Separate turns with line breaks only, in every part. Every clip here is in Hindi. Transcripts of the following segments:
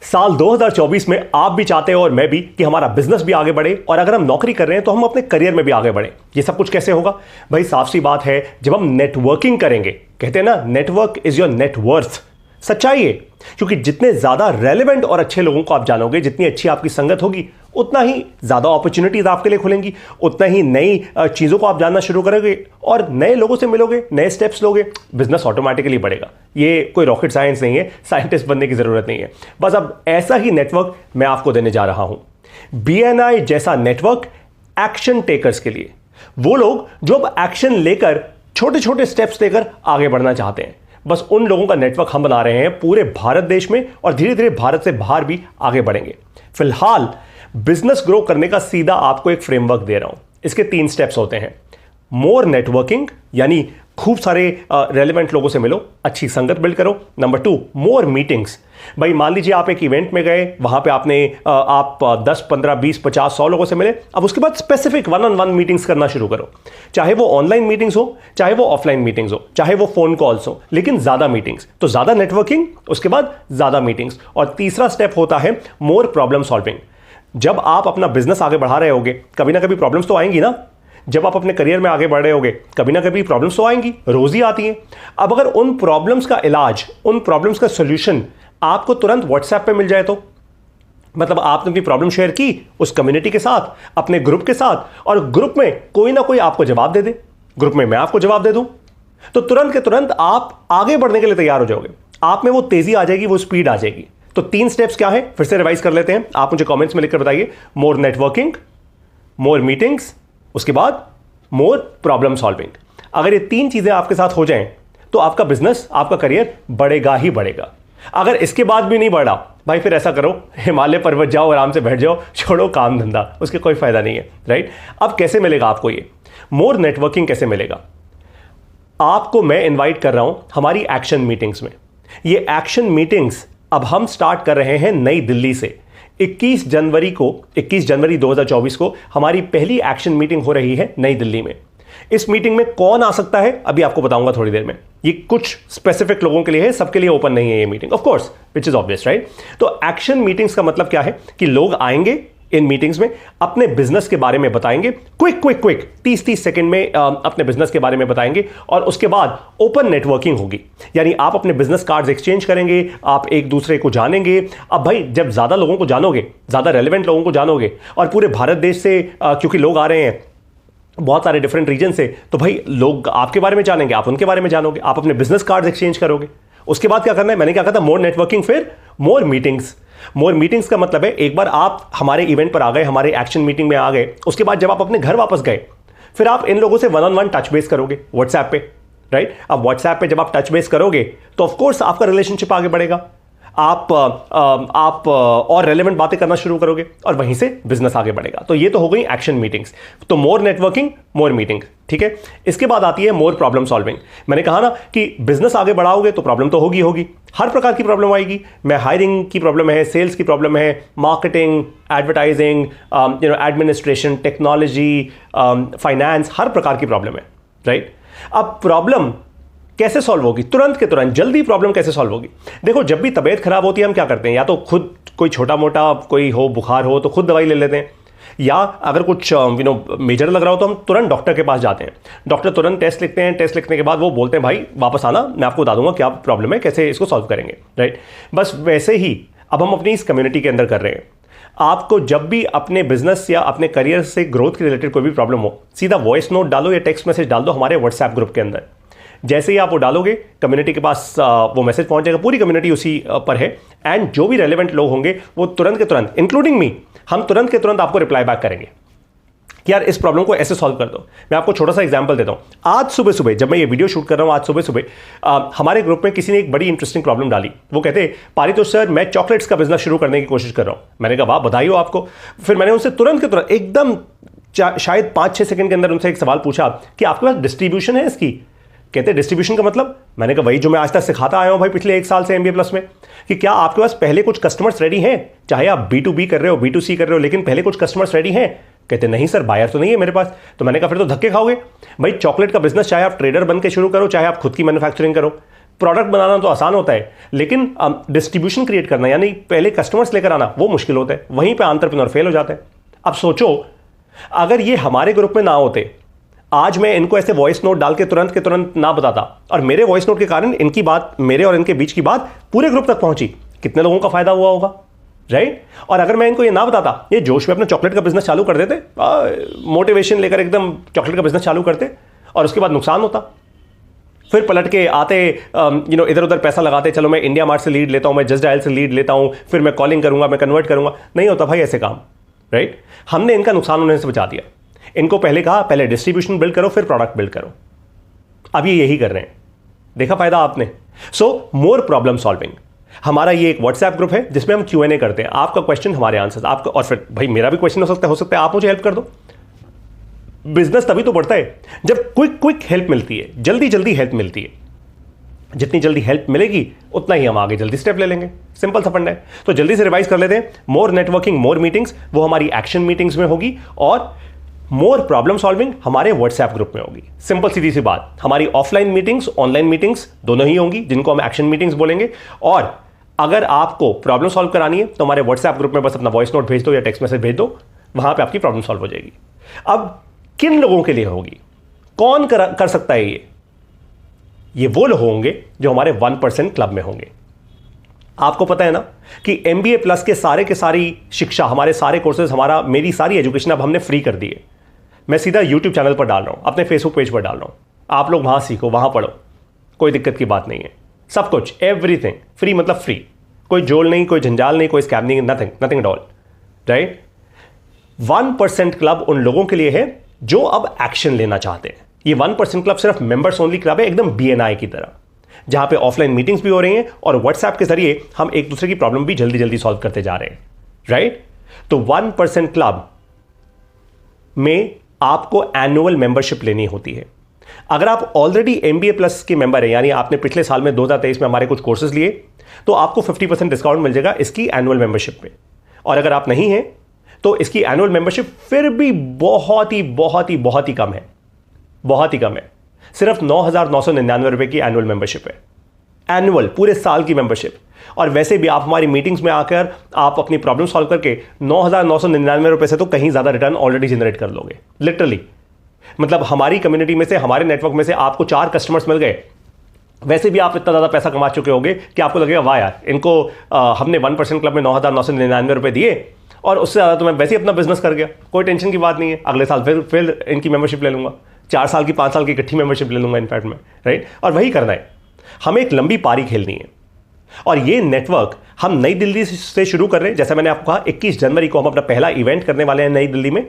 साल 2024 में आप भी चाहते हो और मैं भी कि हमारा बिजनेस भी आगे बढ़े, और अगर हम नौकरी कर रहे हैं तो हम अपने करियर में भी आगे बढ़े। ये सब कुछ कैसे होगा भाई? साफ सी बात है, जब हम नेटवर्किंग करेंगे। कहते हैं ना, नेटवर्क इज योर नेटवर्थ। सच्चाई है, क्योंकि जितने ज्यादा रेलेवेंट और अच्छे लोगों को आप जानोगे, जितनी अच्छी आपकी संगत होगी, उतना ही ज्यादा अपॉर्चुनिटीज आपके लिए खुलेंगी, उतना ही नई चीजों को आप जानना शुरू करोगे और नए लोगों से मिलोगे, नए स्टेप्स लोगे, बिजनेस ऑटोमेटिकली बढ़ेगा। ये कोई रॉकेट साइंस नहीं है, साइंटिस्ट बनने की जरूरत नहीं है। बस अब ऐसा ही नेटवर्क मैं आपको देने जा रहा हूं। BNI जैसा नेटवर्क एक्शन टेकर्स के लिए, वो लोग जो अब एक्शन लेकर छोटे छोटे स्टेप्स लेकर आगे बढ़ना चाहते हैं, बस उन लोगों का नेटवर्क हम बना रहे हैं पूरे भारत देश में, और धीरे धीरे भारत से बाहर भी आगे बढ़ेंगे। फिलहाल बिजनेस ग्रो करने का सीधा आपको एक फ्रेमवर्क दे रहा हूं। इसके 3 स्टेप्स होते हैं। मोर नेटवर्किंग, यानी खूब सारे रेलेवेंट लोगों से मिलो, अच्छी संगत बिल्ड करो। नंबर 2, मोर मीटिंग्स। भाई मान लीजिए आप एक इवेंट में गए, वहां पे आपने आप 10, 15, 20, 50, 100 लोगों से मिले। अब उसके बाद स्पेसिफिक 1-on-1 मीटिंग्स करना शुरू करो, चाहे वो ऑनलाइन मीटिंग्स हो, चाहे वो ऑफलाइन मीटिंग्स हो, चाहे वो फोन कॉल्स हो, लेकिन ज्यादा मीटिंग्स। तो ज्यादा नेटवर्किंग, उसके बाद ज्यादा मीटिंग्स। और तीसरा स्टेप होता है मोर प्रॉब्लम सॉल्विंग। जब आप अपना बिजनेस आगे बढ़ा रहे होगे, कभी ना कभी प्रॉब्लम्स तो आएंगी ना। जब आप अपने करियर में आगे बढ़ रहे होगे, कभी ना कभी प्रॉब्लम्स तो आएंगी, रोज ही आती हैं। अब अगर उन प्रॉब्लम्स का इलाज, उन प्रॉब्लम्स का सॉल्यूशन आपको तुरंत व्हाट्सएप पे मिल जाए, तो मतलब आपने अपनी प्रॉब्लम शेयर की उस कम्युनिटी के साथ, अपने ग्रुप के साथ, और ग्रुप में कोई ना कोई आपको जवाब दे दे, ग्रुप में मैं आपको जवाब दे दूं, तो तुरंत के तुरंत आप आगे बढ़ने के लिए तैयार हो जाओगे। आप में वो तेजी आ जाएगी, वो स्पीड आ जाएगी। तो 3 स्टेप्स क्या है, फिर से रिवाइज कर लेते हैं। आप मुझे कमेंट्स में लिखकर बताइए। मोर नेटवर्किंग, मोर मीटिंग्स, उसके बाद मोर प्रॉब्लम सॉल्विंग। अगर ये 3 चीजें आपके साथ हो जाएं, तो आपका बिजनेस, आपका करियर बढ़ेगा ही बढ़ेगा। अगर इसके बाद भी नहीं बढ़ा, भाई फिर ऐसा करो, हिमालय पर्वत जाओ, आराम से बैठ जाओ, छोड़ो काम धंधा, उसके कोई फायदा नहीं है, राइट। अब कैसे मिलेगा आपको ये मोर नेटवर्किंग? कैसे मिलेगा आपको? मैं इनवाइट कर रहा हूं हमारी एक्शन मीटिंग्स में। ये एक्शन मीटिंग्स अब हम स्टार्ट कर रहे हैं नई दिल्ली से। 21 जनवरी 2024 को हमारी पहली एक्शन मीटिंग हो रही है नई दिल्ली में। इस मीटिंग में कौन आ सकता है अभी आपको बताऊंगा थोड़ी देर में। ये कुछ स्पेसिफिक लोगों के लिए है, सबके लिए ओपन नहीं है ये meeting, of course, which is obvious, right. तो एक्शन मीटिंग्स का मतलब क्या है कि लोग आएंगे इन मीटिंग्स में, अपने बिजनेस के बारे में बताएंगे, क्विक 30-30 सेकंड में अपने बिजनेस के बारे में बताएंगे, और उसके बाद ओपन नेटवर्किंग होगी। यानी आप अपने बिजनेस कार्ड्स एक्सचेंज करेंगे, आप एक दूसरे को जानेंगे। अब भाई जब ज्यादा लोगों को जानोगे, ज्यादा रेलेवेंट लोगों को जानोगे, और पूरे भारत देश से क्योंकि लोग आ रहे हैं बहुत सारे डिफरेंट रीजन से, तो भाई लोग आपके बारे में जानेंगे, आप उनके बारे में जानोगे, आप अपने बिजनेस कार्ड्स एक्सचेंज करोगे। उसके बाद क्या करना है? मैंने क्या कहा था? मोर नेटवर्किंग, फिर मोर मीटिंग्स। मोर मीटिंग्स का मतलब है, एक बार आप हमारे इवेंट पर आ गए, हमारे एक्शन मीटिंग में आ गए, उसके बाद जब आप अपने घर वापस गए, फिर आप इन लोगों से 1-on-1 टच बेस करोगे व्हाट्सएप पे, राइट। अब व्हाट्सएप पे जब आप टच बेस करोगे, तो ऑफ कोर्स आपका रिलेशनशिप आगे बढ़ेगा, आप और रेलेवेंट बातें करना शुरू करोगे, और वहीं से बिजनेस आगे बढ़ेगा। तो ये तो हो गई एक्शन मीटिंग्स। तो मोर नेटवर्किंग, मोर मीटिंग, ठीक है। इसके बाद आती है मोर प्रॉब्लम सॉल्विंग। मैंने कहा ना कि बिजनेस आगे बढ़ाओगे तो प्रॉब्लम तो होगी, हर प्रकार की प्रॉब्लम आएगी। मैं हायरिंग की प्रॉब्लम है, सेल्स की प्रॉब्लम है, marketing, advertising, administration, technology, finance, हर प्रकार की प्रॉब्लम है, राइट। अब प्रॉब्लम कैसे सॉल्व होगी? तुरंत के तुरंत, जल्दी प्रॉब्लम कैसे सॉल्व होगी? देखो, जब भी तबीयत खराब होती है हम क्या करते हैं? या तो खुद कोई छोटा मोटा कोई हो, बुखार हो, तो खुद दवाई ले लेते हैं, या अगर कुछ मेजर लग रहा हो तो हम तुरंत डॉक्टर के पास जाते हैं। डॉक्टर तुरंत टेस्ट लिखते हैं, टेस्ट लिखने के बाद वो बोलते हैं भाई वापस आना, मैं आपको बता दूंगा क्या प्रॉब्लम है, कैसे इसको सॉल्व करेंगे, राइट। बस वैसे ही अब हम अपनी इस कम्युनिटी के अंदर कर रहे हैं। आपको जब भी अपने बिजनेस या अपने करियर से ग्रोथ के रिलेटेड कोई भी प्रॉब्लम हो, सीधा वॉइस नोट डालो या टेक्स्ट मैसेज डाल दो हमारे व्हाट्सएप ग्रुप के अंदर। जैसे ही आप वो डालोगे, कम्युनिटी के पास वो मैसेज पहुंच जाएगा, पूरी कम्युनिटी उसी पर है, एंड जो भी रेलेवेंट लोग होंगे वो तुरंत के तुरंत, इंक्लूडिंग मी, हम तुरंत के तुरंत आपको रिप्लाई बैक करेंगे कि यार इस प्रॉब्लम को ऐसे सॉल्व कर दो। मैं आपको छोटा सा एग्जांपल देता हूं। आज सुबह सुबह जब मैं ये वीडियो शूट कर रहा हूं, आज सुबह सुबह हमारे ग्रुप में किसी ने एक बड़ी इंटरेस्टिंग प्रॉब्लम डाली। वो कहते, पारितोष सर, मैं चॉकलेट्स का बिजनेस शुरू करने की कोशिश कर रहा हूं। मैंने कहा वाह, बधाई हो आपको। फिर मैंने उनसे तुरंत के तुरंत एकदम शायद 5-6 सेकंड के अंदर उनसे एक सवाल पूछा कि आपके पास डिस्ट्रीब्यूशन है इसकी? कहते डिस्ट्रीब्यूशन का मतलब? मैंने कहा वही जो मैं आज तक सिखाता आया हूं भाई पिछले 1 साल से MBA प्लस में, कि क्या आपके पास पहले कुछ कस्टमर्स रेडी हैं, चाहे आप B2B कर रहे हो, B2C कर रहे हो, लेकिन पहले कुछ कस्टमर्स रेडी हैं? कहते नहीं सर, बायर तो नहीं है मेरे पास। तो मैंने कहा फिर तो धक्के खाओगे भाई। चॉकलेट का बिजनेस चाहे आप ट्रेडर बन के शुरू करो, चाहे आप खुद की मैन्युफैक्चरिंग करो, प्रोडक्ट बनाना तो आसान होता है, लेकिन डिस्ट्रीब्यूशन क्रिएट करना यानी पहले कस्टमर्स लेकर आना वो मुश्किल होता है। वहीं पे एंटरप्रेन्योर फेल हो जाता है। अब सोचो, अगर ये हमारे ग्रुप में ना होते, आज मैं इनको ऐसे वॉइस नोट डाल के तुरंत ना बताता, और मेरे वॉइस नोट के कारण इनकी बात, मेरे और इनके बीच की बात पूरे ग्रुप तक पहुंची, कितने लोगों का फायदा हुआ होगा, राइट? और अगर मैं इनको ये ना बताता, ये जोश में अपना चॉकलेट का बिजनेस चालू कर देते, मोटिवेशन लेकर एकदम चॉकलेट का बिजनेस चालू करते, और उसके बाद नुकसान होता। फिर पलट के आते, इधर उधर पैसा लगाते, चलो मैं इंडिया मार्ट से लीड लेता हूं, मैं जस्ट डायल से लीड लेता हूं, फिर मैं कॉलिंग करूंगा, मैं कन्वर्ट करूंगा। नहीं होता भाई ऐसे काम, राइट? हमने इनका नुकसान होने से बचा दिया। इनको पहले कहा, पहले डिस्ट्रीब्यूशन बिल्ड करो, फिर प्रोडक्ट बिल्ड करो। अब ये यही कर रहे हैं। देखा फायदा आपने? सो मोर प्रॉब्लम सॉल्विंग। हमारा ये एक व्हाट्सएप ग्रुप है जिसमें हम Q&A करते हैं। आपका क्वेश्चन, हमारे आंसर, आपका, और फिर भाई मेरा भी क्वेश्चन हो सकता है, आप मुझे हेल्प कर दो। बिजनेस तभी तो बढ़ता है जब क्विक हेल्प मिलती है, जल्दी हेल्प मिलती है। जितनी जल्दी हेल्प मिलेगी उतना ही हम आगे जल्दी स्टेप ले लेंगे। सिंपल सा फंडा है। तो जल्दी से रिवाइज कर लेते हैं। मोर नेटवर्किंग, मोर मीटिंग्स, वो हमारी एक्शन मीटिंग्स में होगी, और मोर प्रॉब्लम सॉल्विंग हमारे व्हाट्सएप ग्रुप में होगी। सिंपल सीधी सी बात। हमारी ऑफलाइन मीटिंग्स, ऑनलाइन मीटिंग्स दोनों ही होंगी, जिनको हम एक्शन मीटिंग्स बोलेंगे। और अगर आपको प्रॉब्लम सॉल्व करानी है तो हमारे व्हाट्सएप ग्रुप में बस अपना वॉइस नोट भेज दो या टेक्स्ट मैसेज भेज दो, वहां पे आपकी प्रॉब्लम सॉल्व हो जाएगी। अब किन लोगों के लिए होगी? कौन कर सकता है ये वो लोग होंगे जो हमारे 1% क्लब में होंगे। आपको पता है ना कि MBA प्लस के सारी शिक्षा, हमारे सारे कोर्सेज, मेरी सारी एजुकेशन अब हमने फ्री कर दी है। मैं सीधा YouTube चैनल पर डाल रहा हूं, अपने फेसबुक पेज पर डाल रहा हूं। आप लोग वहां सीखो, वहां पढ़ो, कोई दिक्कत की बात नहीं है। सब कुछ, एवरीथिंग फ्री, मतलब फ्री। कोई जोल नहीं, कोई जंजाल नहीं, कोई स्कैम नहीं, nothing at all, right? 1% club उन लोगों के लिए है जो अब एक्शन लेना चाहते हैं। ये 1% क्लब सिर्फ मेंबर्स ओनली क्लब है, एकदम BNI की तरह, जहां पे ऑफलाइन मीटिंग्स भी हो रही हैं और व्हाट्सएप के जरिए हम एक दूसरे की प्रॉब्लम भी जल्दी सॉल्व करते जा रहे हैं, राइट? तो 1% क्लब में आपको एनुअल मेंबरशिप लेनी होती है। अगर आप ऑलरेडी MBA प्लस के मेंबर हैं, यानी आपने पिछले साल में 2023 में हमारे कुछ कोर्सेज लिए, तो आपको 50% डिस्काउंट मिल जाएगा इसकी एनुअल मेंबरशिप में। और अगर आप नहीं हैं तो इसकी एनुअल मेंबरशिप फिर भी बहुत ही कम है, बहुत ही कम है। सिर्फ 9,999 रुपए की एनुअल मेंबरशिप है, एनुअल पूरे साल की मेंबरशिप। और वैसे भी आप हमारी मीटिंग्स में आकर आप अपनी प्रॉब्लम सॉल्व करके 9,999 रुपए से तो कहीं ज्यादा रिटर्न ऑलरेडी जनरेट कर लोगे, लिटरली। मतलब हमारी कम्युनिटी में से, हमारे नेटवर्क में से आपको 4 कस्टमर्स मिल गए, वैसे भी आप इतना ज़्यादा पैसा कमा चुके होगे कि आपको लगेगा वाह यार, इनको हमने 1% क्लब में 9,999 रुपए दिए और उससे ज़्यादा तो मैं वैसे ही अपना बिजनेस कर गया। कोई टेंशन की बात नहीं है, अगले साल फिर इनकी मेंबरशिप ले लूँगा, 4 साल की 5 साल की इकट्ठी मेंबरशिप ले लूँगा इनफैक्ट में, राइट? और वही करना है, हमें एक लंबी पारी खेलनी है। और ये नेटवर्क हम नई दिल्ली से शुरू कर रहे हैं। जैसा मैंने आपको कहा, 21 जनवरी को हम अपना पहला इवेंट करने वाले हैं नई दिल्ली में,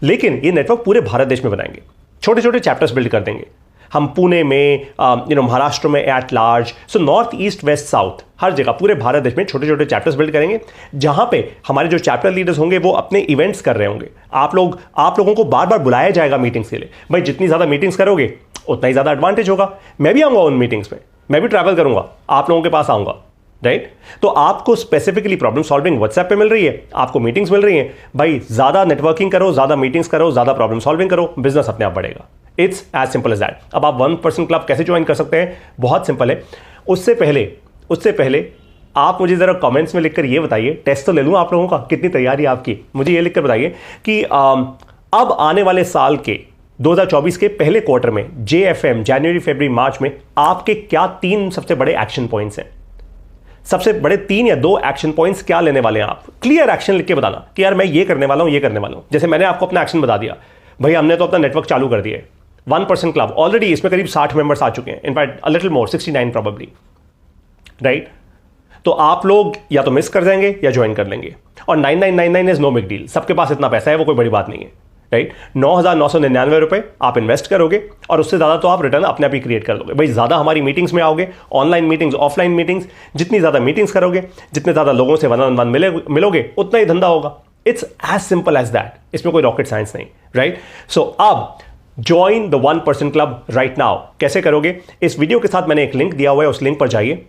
लेकिन ये नेटवर्क पूरे भारत देश में बनाएंगे। छोटे छोटे चैप्टर्स बिल्ड कर देंगे हम, पुणे में, महाराष्ट्र में at large, so north east west south, हर जगह पूरे भारत देश में छोटे छोटे चैप्टर्स बिल्ड करेंगे, जहां पे हमारे जो चैप्टर लीडर्स होंगे वो अपने इवेंट्स कर रहे होंगे। आप लोगों को बार बार बुलाया जाएगा मीटिंग्स के लिए। भाई जितनी ज्यादा मीटिंग्स करोगे उतना ही ज्यादा एडवांटेज होगा। मैं भी आऊंगा उन मीटिंग्स में, मैं भी ट्रैवल करूंगा, आप लोगों के पास आऊंगा, राइट? तो आपको स्पेसिफिकली प्रॉब्लम सॉल्विंग व्हाट्सएप पे मिल रही है, आपको मीटिंग्स मिल रही हैं। भाई ज्यादा नेटवर्किंग करो, ज्यादा मीटिंग्स करो, ज्यादा प्रॉब्लम सॉल्विंग करो, बिजनेस अपने आप बढ़ेगा। It's as simple as that. अब आप 1% क्लब कैसे ज्वाइन कर सकते हैं? बहुत सिंपल है। उससे पहले आप मुझे जरा कमेंट्स में लिखकर ये बताइए, टेस्ट तो ले लूँ आप लोगों का, कितनी तैयारी है आपकी, मुझे ये लिखकर बताइए कि अब आने वाले साल के 2024 के पहले क्वार्टर में, JFM जनवरी फरवरी मार्च में, आपके क्या 3 सबसे बड़े एक्शन पॉइंट्स हैं? सबसे बड़े 3 या 2 एक्शन पॉइंट्स क्या लेने वाले हैं आप? क्लियर एक्शन लिख के बताना कि यार मैं ये करने वाला हूं, ये करने वाला हूं। जैसे मैंने आपको अपना एक्शन बता दिया, भाई हमने तो अपना नेटवर्क चालू कर दिया है। 1% क्लब ऑलरेडी, इसमें करीब 60 मेंबर्स आ चुके हैं, in fact a little more, 69 probably, right? तो आप लोग या तो मिस कर जाएंगे या ज्वाइन कर लेंगे। और 9999 इज नो बिग डील, सबके पास इतना पैसा है, वो कोई बड़ी बात नहीं है, राइट? 9,999 रुपए आप इन्वेस्ट करोगे और उससे ज्यादा तो आप रिटर्न अपने आप ही क्रिएट कर दोगे। भाई ज्यादा हमारी मीटिंग्स में आओगे, ऑनलाइन मीटिंग्स, ऑफलाइन मीटिंग्स, जितनी ज्यादा मीटिंग्स करोगे, जितने ज्यादा लोगों से 1-on-1 मिलोगे, उतना ही धंधा होगा। It's as simple as that, इसमें कोई रॉकेट साइंस नहीं, राइट? सो अब join the 1% club right now. कैसे करोगे? इस वीडियो के साथ मैंने एक लिंक दिया हुआ है, उस लिंक पर जाइए।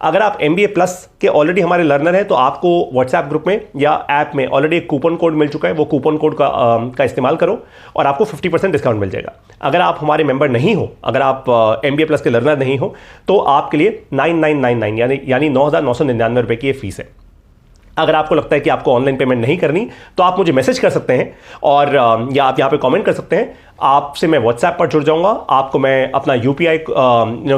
अगर आप MBA प्लस के ऑलरेडी हमारे लर्नर हैं तो आपको व्हाट्सएप ग्रुप में या ऐप में ऑलरेडी एक कूपन कोड मिल चुका है, वो कूपन कोड का इस्तेमाल करो और आपको 50% डिस्काउंट मिल जाएगा। अगर आप हमारे मेंबर नहीं हो, अगर आप MBA प्लस के लर्नर नहीं हो, तो आपके लिए 9999 यानी 9,999 रुपये की ये फीस है। अगर आपको लगता है कि आपको ऑनलाइन पेमेंट नहीं करनी तो आप मुझे मैसेज कर सकते हैं और या आप यहाँ पे कमेंट कर सकते हैं। आपसे मैं व्हाट्सएप पर जुड़ जाऊंगा, आपको मैं अपना UPI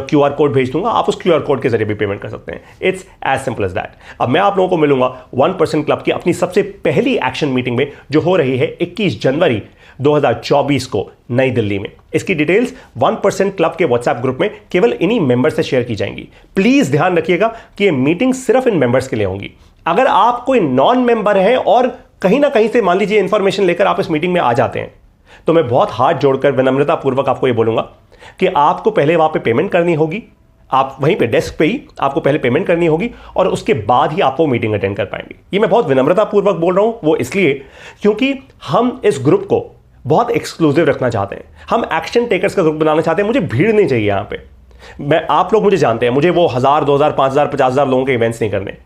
QR कोड भेज दूंगा, आप उस QR कोड के जरिए भी पेमेंट कर सकते हैं। It's as simple as that. अब मैं आप लोगों को मिलूंगा 1% क्लब की अपनी सबसे पहली एक्शन मीटिंग में, जो हो रही है 21 जनवरी 2024 को नई दिल्ली में। इसकी डिटेल्स 1% क्लब के व्हाट्सएप ग्रुप में केवल इन्हीं मेंबर से शेयर की जाएंगी। प्लीज ध्यान रखिएगा कि ये मीटिंग सिर्फ इन मेंबर्स के लिए होंगी। अगर आप कोई नॉन मेंबर हैं और कहीं ना कहीं से मान लीजिए इंफॉर्मेशन लेकर आप इस मीटिंग में आ जाते हैं, तो मैं बहुत हाथ जोड़कर विनम्रता पूर्वक आपको यह बोलूंगा कि आपको पहले वहां पे पेमेंट करनी होगी। आप वहीं पे डेस्क पे ही आपको पहले पेमेंट करनी होगी और उसके बाद ही आप वो मीटिंग अटेंड कर पाएंगे। ये मैं बहुत विनम्रता पूर्वक बोल रहा हूं, वो इसलिए क्योंकि हम इस ग्रुप को बहुत एक्सक्लूसिव रखना चाहते हैं। हम एक्शन टेकर्स का ग्रुप बनाना चाहते हैं। मुझे भीड़ नहीं चाहिए यहां पे। आप लोग मुझे जानते हैं, मुझे वो 1000, 2000, 5000, 50,000 लोगों के इवेंट्स नहीं करने।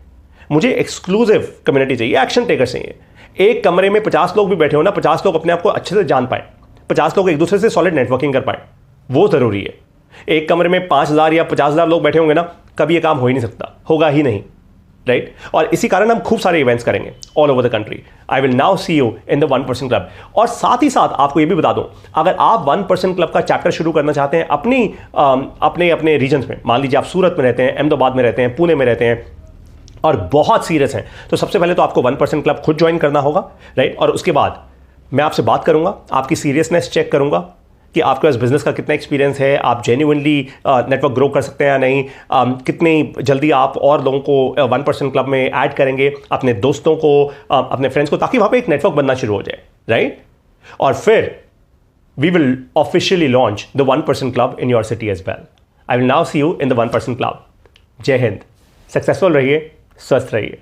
मुझे एक्सक्लूसिव कम्युनिटी चाहिए, एक्शन टेकर्स चाहिए। एक कमरे में 50 लोग भी बैठे हो ना, 50 लोग अपने आप को अच्छे से जान पाए, 50 लोग एक दूसरे से सॉलिड नेटवर्किंग कर पाए, वो जरूरी है। एक कमरे में 5,000 या 50,000 लोग बैठे होंगे ना, कभी ये काम हो ही नहीं सकता, होगा ही नहीं, राइट? और इसी कारण हम खूब सारे इवेंट्स करेंगे all over the country. I will now see you in the 1% club. और साथ ही साथ आपको ये भी बता दूं, अगर आप 1% क्लब का चैप्टर शुरू करना चाहते हैं अपने रीजन्स में, मान लीजिए आप सूरत में रहते हैं, अहमदाबाद में रहते हैं, पुणे में रहते हैं और बहुत सीरियस हैं, तो सबसे पहले तो आपको 1% क्लब खुद ज्वाइन करना होगा, राइट? और उसके बाद मैं आपसे बात करूंगा, आपकी सीरियसनेस चेक करूंगा कि आपके पास बिजनेस का कितना एक्सपीरियंस है, आप जेन्युइनली नेटवर्क ग्रो कर सकते हैं या नहीं, कितनी जल्दी आप और लोगों को 1% क्लब में ऐड करेंगे, अपने दोस्तों को, अपने फ्रेंड्स को, ताकि वहां पे एक नेटवर्क बनना शुरू हो जाए, राइट? और फिर we will officially launch the 1% club in your city as well. I will now see you in the 1% club. जय हिंद, सक्सेसफुल रहिए, स्वस्थ रहिए।